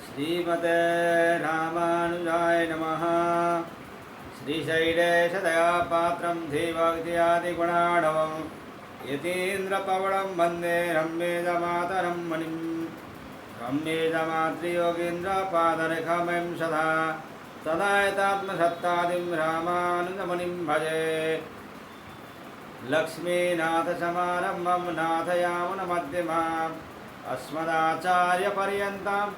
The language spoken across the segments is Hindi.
श्रीमते रामानुजाय नमः। श्रीशैलेशदयापात्रं धीभक्त्यादिगुणाढवं यतीन्द्रपवनं वन्दे रम्येदमातरं मणिं। रम्येदमातृयोगीन्द्रपादरेखामयं सदा सदायतात्मसत्तादिं रामानुजमुनिं भजे। लक्ष्मीनाथसमारम्भं नाथयामुनमध्यमाम् अस्मदाचार्यपर्यन्तं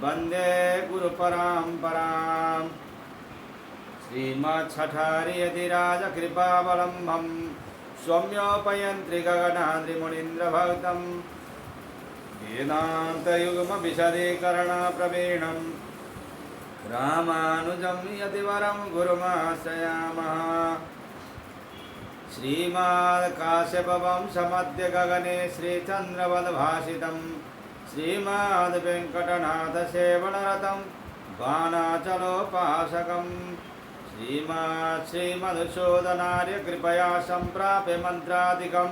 वन्दे गुरुपरम्पराम्। श्रीमच्छठारियतिराजकृपावलम्बं सौम्योपयन्त्रि गगनाद्रिमुनीन्द्रभक्तं वेदान्तयुग्मविशदीकरणप्रवीणं रामानुजं यतिवरं गुरुमाश्रयामः। श्रीमत्काश्यपवंशमध्य गगने श्रीचन्द्रवद्भासितं श्रीमद्वेङ्कटनाथसेवनरतं बाणाचलोपासकं श्रीमधुसूदनार्यकृपया सम्प्राप्य मन्त्रादिकं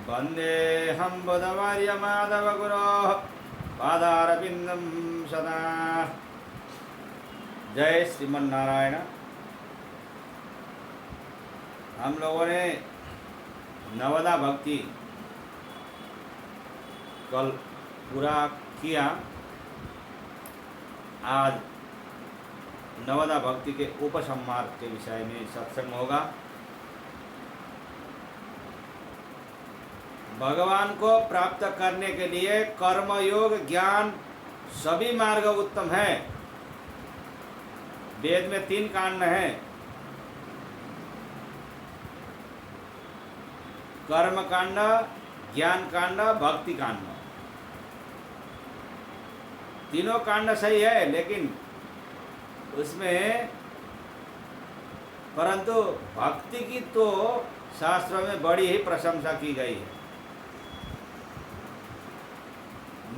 वन्देऽहं बुधवर्यमाधवगुरोः पादारविन्दं सदा। जय श्रीमन्नारायण। हम लोगों ने नवदा भक्ति कल पूरा किया। आज नवदा भक्ति के उपसंहार के विषय में सत्संग होगा। भगवान को प्राप्त करने के लिए कर्मयोग ज्ञान सभी मार्ग उत्तम है। वेद में 3 कांड हैं, कर्म कांड, ज्ञान कांड, भक्ति कांड। तीनों कांड सही है, लेकिन उसमें परंतु भक्ति की तो शास्त्रों में बड़ी ही प्रशंसा की गई है।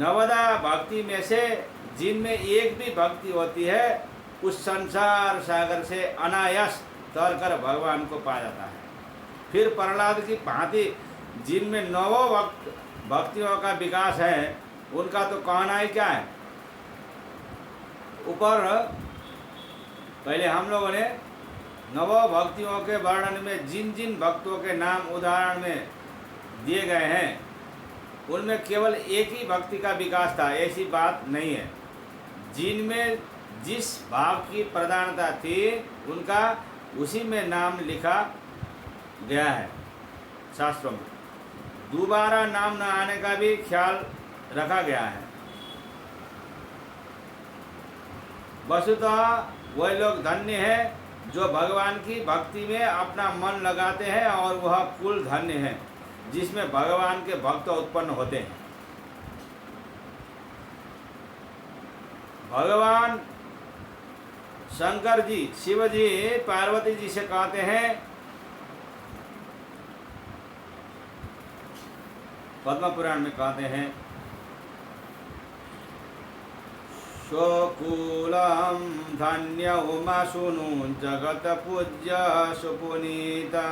नवदा भक्ति में से जिनमें एक भी भक्ति होती है उस संसार सागर से अनायास तर कर भगवान को पा जाता है। फिर प्रहलाद की भांति जिनमें 9 भक्तियों का विकास है उनका तो कहना ही क्या है। ऊपर पहले हम लोगों ने 9 भक्तियों के वर्णन में जिन जिन भक्तों के नाम उदाहरण में दिए गए हैं उनमें केवल एक ही भक्ति का विकास था, ऐसी बात नहीं है। जिनमें जिस भाव की प्रधानता थी उनका उसी में नाम लिखा गया है शास्त्रों में। दोबारा नाम न आने का भी ख्याल रखा गया है। वस्तुतः वह लोग धन्य हैं जो भगवान की भक्ति में अपना मन लगाते हैं, और वह कुल धन्य है जिसमें भगवान के भक्त उत्पन्न होते हैं। भगवान शंकर जी, शिव जी पार्वती जी से कहते हैं, पद्म पुराण में कहते हैं, शोकूलम धन्य उमा सुनु जगत पूज्य सुपुनीता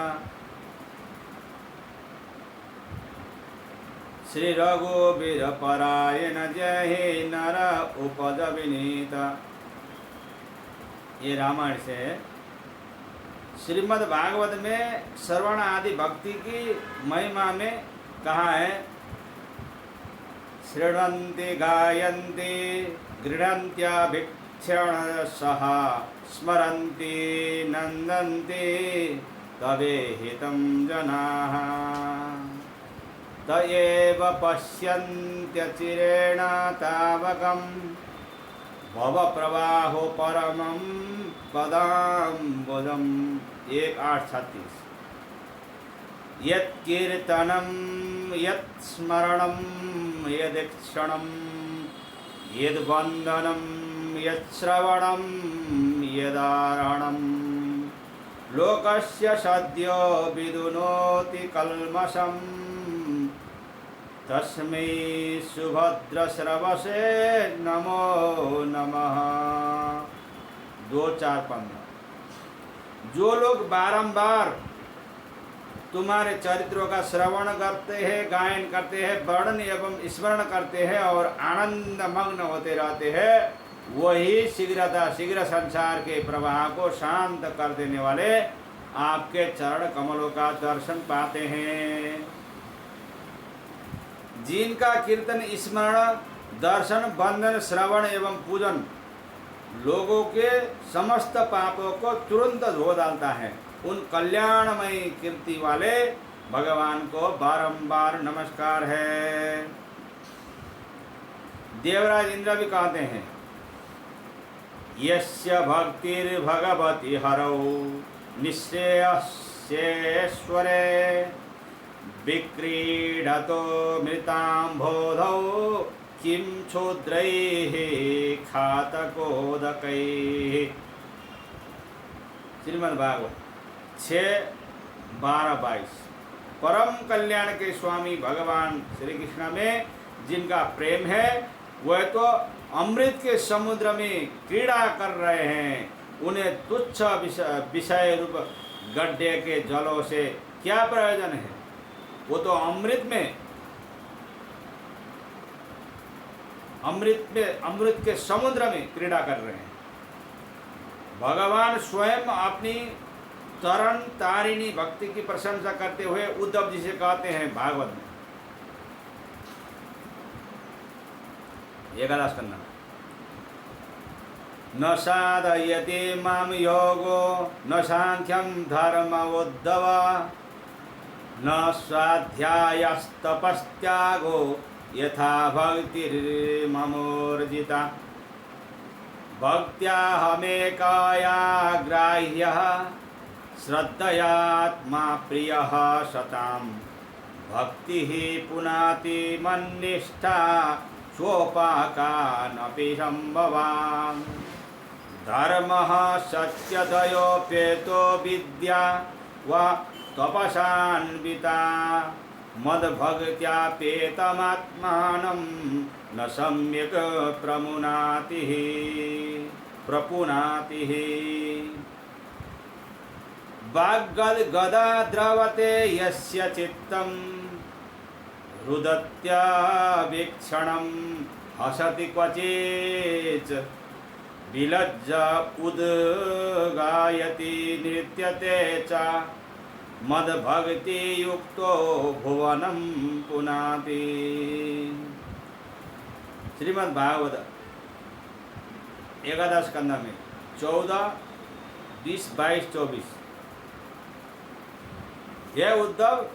श्री रघुवीर परायण जय नर उपज विनीता। ये रामायण से है। श्रीमद् भागवत में श्रवण आदि भक्ति की महिमा में कहा है, शृण्वन्ति गायन्ति गृह्णन्त्याभिक्षणशः स्मरन्ति नन्दन्ति तवेहितं जनाः त एव पश्यन्त्यचिरेण तावकं भवप्रवाहो परमं पदाम्बुजम्। 1:8-36। यत्कीर्तनं यत्स्मरणं यदीक्षणं यद्वन्दनं यत्श्रवणं यदारणं लोकस्य सद्यो विदुनोति कल्मषं तस्मै सुभद्रश्रवसे नमो नमः। 2:4-15। जो लोग बारंबार तुम्हारे चरित्रों का श्रवण करते हैं, गायन करते हैं, वर्णन एवं स्मरण करते हैं और आनंद मग्न होते रहते हैं, वही शीघ्र संसार के प्रवाह को शांत कर देने वाले आपके चरण कमलों का दर्शन पाते हैं। जिनका कीर्तन, स्मरण, दर्शन, वंदन, श्रवण एवं पूजन लोगों के समस्त पापों को तुरंत धो डालता है, उन कल्याणमयी कीर्ति वाले भगवान को बारंबार नमस्कार है। देवराज इंद्र भी कहते हैं, यस्य भक्तिर्भगवति हरौ निःश्रेयस्येश्वरे विक्रीडतो मृताम्भोधौ किं क्षुद्रैः खातकोदकैः। श्रीमद् भागवत 6:12-22। परम कल्याण के स्वामी भगवान श्री कृष्ण में जिनका प्रेम है, वह तो अमृत के समुद्र में क्रीड़ा कर रहे हैं, उन्हें तुच्छ विषय रूप गड्ढे के जलों से क्या प्रयोजन है। वो तो अमृत के समुद्र में क्रीड़ा कर रहे हैं। भगवान स्वयं अपनी तरण तारिणी भक्ति की प्रशंसा करते हुए उद्धव जी से कहते हैं भागवत में, 11 स्कंद, न साधयति माम योगो न सांख्यम धर्म उद्धव न स्वाध्यायस्तपस्त्यागो यथा भक्तिर्ममोर्जिता भक्त्याहमेकाया ग्राह्यः श्रद्धयात्मा प्रियः सतां भक्तिः पुनाति मन्निष्ठा स्वोपाकानपि संभवाम् धर्मः सत्यदयोपेतो विद्या वा तपसान्विता मद्भक्त्यापेतमात्मानं न सम्यक् प्रपुनाति। वाग्गदा द्रवते यस्य चित्तं रुदत्यावीक्षणं हसति क्वचित् विलज्जा उद्गायति नृत्यते च मद्भक्ति युक्तो भुवनं पुनाति। श्रीमद् भागवत 11 स्कंद में 14, 20, 22, 24। हे उद्धव,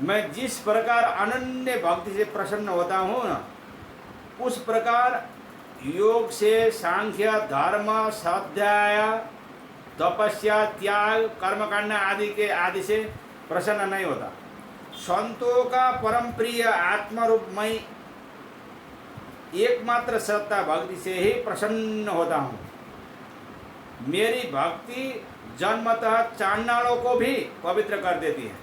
मैं जिस प्रकार अनन्य भक्ति से प्रसन्न होता हूँ ना, उस प्रकार योग से, सांख्य, धर्म, स्वाध्याय, तपस्या, त्याग, कर्मकांड आदि से प्रसन्न नहीं होता। संतों का परम प्रिय आत्मरूपमय एकमात्र श्रद्धा भक्ति से ही प्रसन्न होता हूँ। मेरी भक्ति जन्मतः चांडालों को भी पवित्र कर देती है।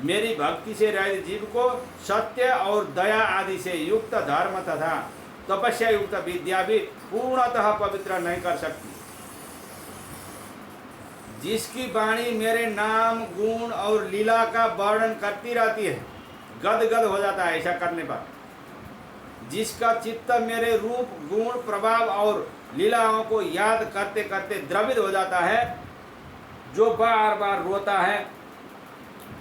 मेरी भक्ति से रहित जीव को सत्य और दया आदि से युक्त धर्म तथा तपस्या युक्त विद्या भी पूर्णतः पवित्र नहीं कर सकती। जिसकी वाणी मेरे नाम, गुण और लीला का वर्णन करती रहती है, गदगद हो जाता है ऐसा करने पर। जिसका चित्त मेरे रूप, गुण, प्रभाव और लीलाओं को याद करते करते द्रवित हो जाता है, जो बार बार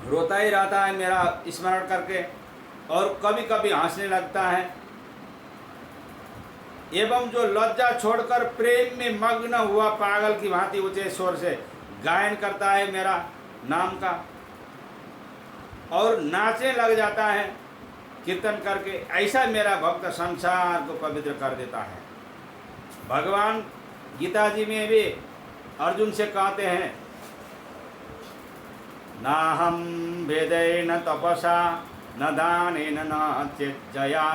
रोता ही रहता है मेरा स्मरण करके, और कभी कभी हंसने लगता है, एवं जो लज्जा छोड़कर प्रेम में मग्न हुआ पागल की भांति ऊंचे स्वर से गायन करता है मेरा नाम का, और नाचने लग जाता है कीर्तन करके, ऐसा मेरा भक्त संसार को पवित्र कर देता है। भगवान गीता जी में भी अर्जुन से कहते हैं, नाहं वेदेन तपसा न दानेन न चेज्जया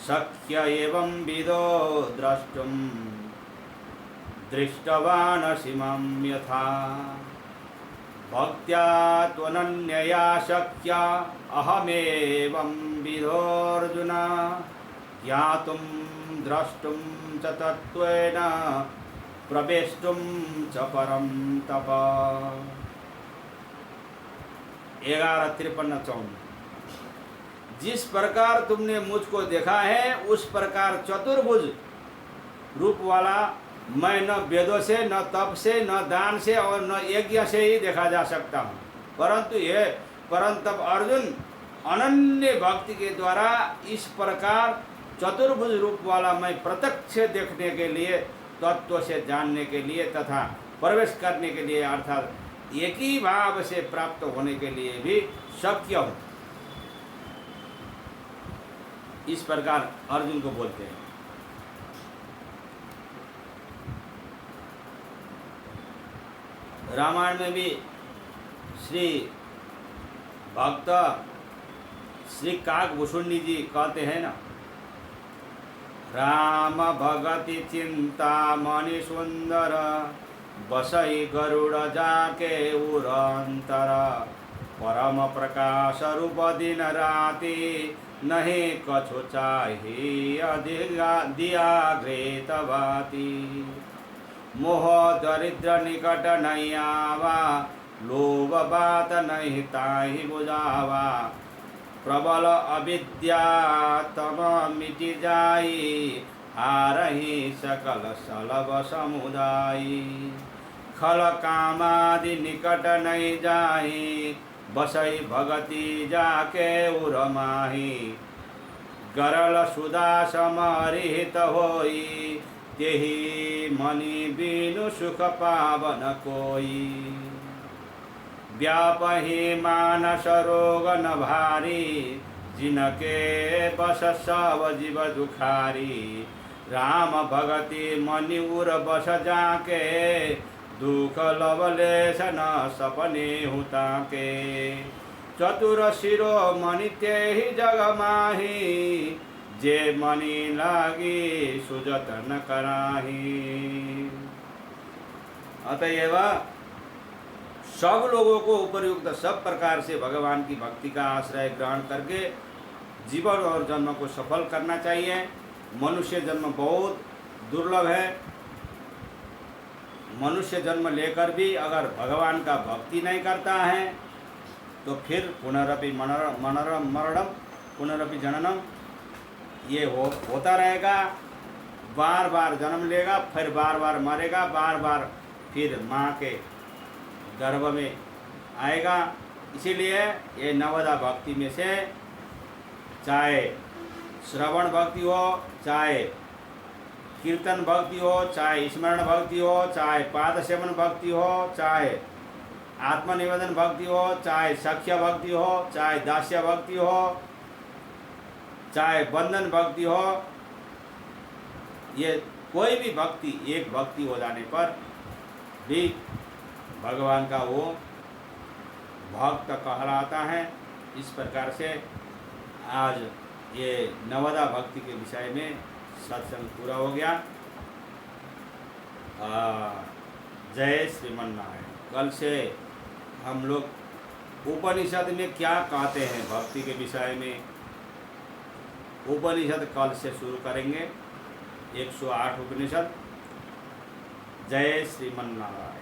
शक्य एवं विदो द्रष्टुम दृष्टवानसि मां यथा भक्त्या त्वनन्यया शक्य अहमेवं विदोऽर्जुन ज्ञातुं द्रष्टुं च तत्त्वेन प्रवेष्टुं च परं तप। 11:53-54। जिस प्रकार तुमने मुझको देखा है उस प्रकार चतुर्भुज रूप वाला मैं न वेदों से, न तप से, न दान से और न यज्ञ से ही देखा जा सकता हूँ, परंतु अर्जुन अनन्य भक्ति के द्वारा इस प्रकार चतुर्भुज रूप वाला मैं प्रत्यक्ष देखने के लिए, तत्व से जानने के लिए तथा प्रवेश करने के लिए अर्थात एक ही भाव से प्राप्त होने के लिए भी शक्य हूँ। इस प्रकार अर्जुन को बोलते हैं। रामायण में भी श्री भक्त श्री काकभूषुंडी जी कहते हैं ना, राम भगति चिंता मणि सुंदर, बसई गरुड़ जाके उरंतर, परम प्रकाश रूप दिन राति, नहीं कछु चाहिए दिया घृत भाति, मोह दरिद्र निकट नहीं आवा, लोभ बात नहीं ताहि बुझावा, प्रबल अविद्या तम मिटि जाई, हारहि सकल सलभ समुदायी, खल कामादि निकट नहीं जाई, बसई भगति जाके उरमाही, गरल सुधा समरिहित होई, तेहि मनि बिनु सुख पावन कोई, व्यापहि मानस रोग न भारी, जिनके बस सब जीव दुखारी, राम भगति मनि उर बस जाके, दुख लवलेश न सपने हुता के, चतुर शिरो मनि तेहि जग माही, जे मनि लागी सुजत न कराही। अतएव सब लोगों को उपयुक्त सब प्रकार से भगवान की भक्ति का आश्रय ग्रहण करके जीवन और जन्म को सफल करना चाहिए। मनुष्य जन्म बहुत दुर्लभ है। मनुष्य जन्म लेकर भी अगर भगवान का भक्ति नहीं करता है तो फिर पुनरपि मरणम पुनरपि जननम ये होता रहेगा। बार बार जन्म लेगा, फिर बार बार मरेगा, बार बार फिर माँ के गर्भ में आएगा। इसीलिए ये नवदा भक्ति में से चाहे श्रवण भक्ति हो, चाहे कीर्तन भक्ति हो, चाहे स्मरण भक्ति हो, चाहे पाद सेवन भक्ति हो, चाहे आत्मनिवेदन भक्ति हो, चाहे सख्य भक्ति हो, चाहे दास्य भक्ति हो, चाहे बंधन भक्ति हो, ये कोई भी भक्ति एक भक्ति हो जाने पर भी भगवान का वो भक्त कहलाता है। इस प्रकार से आज ये नवदा भक्ति के विषय में सत्संग पूरा हो गया। जय श्रीमन्नारायण। कल से हम लोग उपनिषद में क्या कहते हैं भक्ति के विषय में, उपनिषद कल से शुरू करेंगे। 108 उपनिषद। जय श्रीमन्नारायण।